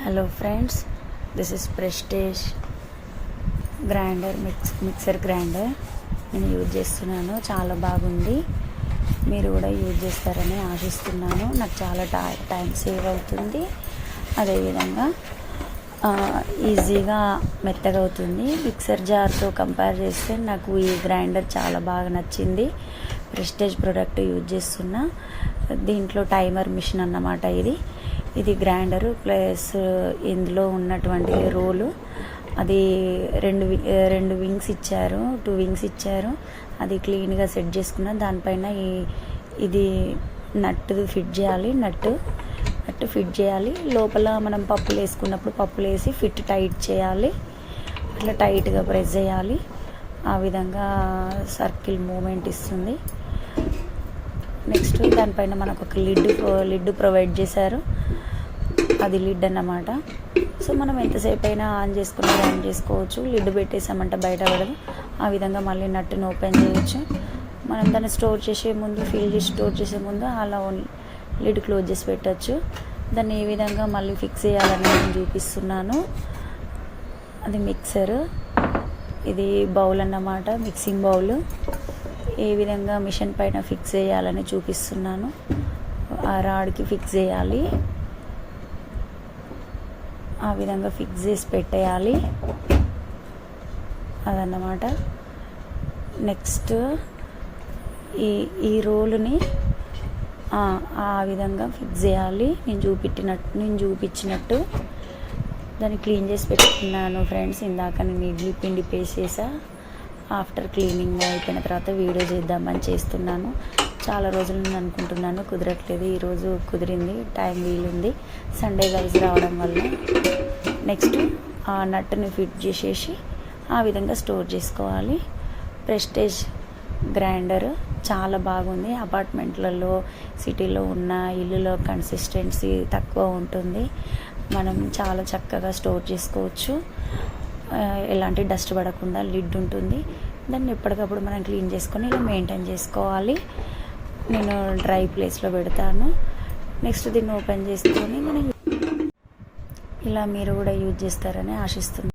Hello friends, this is prestige grinder mixer grinder నేను use చేస్తున్నాను. చాలా బాగుంది. మీరు కూడా యూజ్ చేస్తారని ఆశిస్తున్నాను. నాకు చాలా టైం సేవ్ అవుతుంది. అదేవిధంగా ఈజీగా మెత్తగా అవుతుంది. మిక్సర్ జార్తో కంపేర్ చేస్తే నాకు ఈ గ్రైండర్ చాలా బాగా నచ్చింది. ప్రెస్టేజ్ ప్రోడక్ట్ యూజ్ చేస్తున్నా. దీంట్లో టైమర్ మిషన్ అన్నమాట. ఇది గ్రైండరు ప్లస్ ఇందులో ఉన్నటువంటి రోలు. అది రెండు వింగ్స్ ఇచ్చారు, 2 వింగ్స్ ఇచ్చారు. అది క్లీన్గా సెట్ చేసుకున్న దానిపైన ఇది నట్టు ఫిట్ చేయాలి. నట్టు ఫిట్ చేయాలి. లోపల మనం పప్పులు వేసుకున్నప్పుడు పప్పులు వేసి టైట్ చేయాలి. అట్లా టైట్గా ప్రెస్ చేయాలి. ఆ విధంగా సర్కిల్ మూమెంట్ ఇస్తుంది. నెక్స్ట్ దానిపైన మనకు ఒక లిడ్ ప్రొవైడ్ చేశారు. అది లిడ్ అన్నమాట. సో మనం ఎంతసేపు అయినా ఆన్ చేసుకుని ఆన్ చేసుకోవచ్చు. లిడ్ పెట్టేసామంటే బయట పడదు. ఆ విధంగా మళ్ళీ నట్టును ఓపెన్ చేయొచ్చు. మనం దాన్ని స్టోర్ చేసే ముందు అలా లిడ్ క్లోజ్ చేసి పెట్టచ్చు. దాన్ని ఏ విధంగా మళ్ళీ ఫిక్స్ చేయాలని నేను చూపిస్తున్నాను. అది మిక్సర్, ఇది బౌల్ అన్నమాట, మిక్సింగ్ బౌల్. ఏ విధంగా మిషన్ పైన ఫిక్స్ చేయాలని చూపిస్తున్నాను. ఆ రాడ్కి ఫిక్స్ చేయాలి. ఆ విధంగా ఫిక్స్ చేసి పెట్టేయాలి. అదన్నమాట. నెక్స్ట్ ఈ రోలుని ఆ విధంగా ఫిక్స్ చేయాలి. నేను చూపించినట్టు దాన్ని క్లీన్ చేసి పెట్టుకున్నాను ఫ్రెండ్స్. ఇందాక నేను ఇడ్లీ పిండి పేస్ట్ చేసా. ఆఫ్టర్ క్లీనింగ్ అయిపోయిన తర్వాత వీడియో చేద్దామని చేస్తున్నాను. చాలా రోజులు నేను అనుకుంటున్నాను, కుదరట్లేదు. ఈరోజు కుదిరింది, టైం వీలుంది. సండే కలిసి రావడం వల్ల. నెక్స్ట్ ఆ నట్టుని ఫిట్ చేసేసి ఆ విధంగా స్టోర్ చేసుకోవాలి. ప్రెస్టేజ్ గ్రైండర్ చాలా బాగుంది. అపార్ట్మెంట్లలో, సిటీలో ఉన్న ఇల్లులో కన్సిస్టెన్సీ తక్కువ ఉంటుంది. మనం చాలా చక్కగా స్టోర్ చేసుకోవచ్చు. ఎలాంటి డస్ట్ పడకుండా లిడ్ ఉంటుంది. దాన్ని ఎప్పటికప్పుడు మనం క్లీన్ చేసుకొని ఇలా మెయింటైన్ చేసుకోవాలి. నేను డ్రై ప్లేస్లో పెడతాను. నెక్స్ట్ దీన్ని ఓపెన్ చేసుకొని మనం ఇలా మీరు కూడా యూజ్ చేస్తారని ఆశిస్తున్నాను.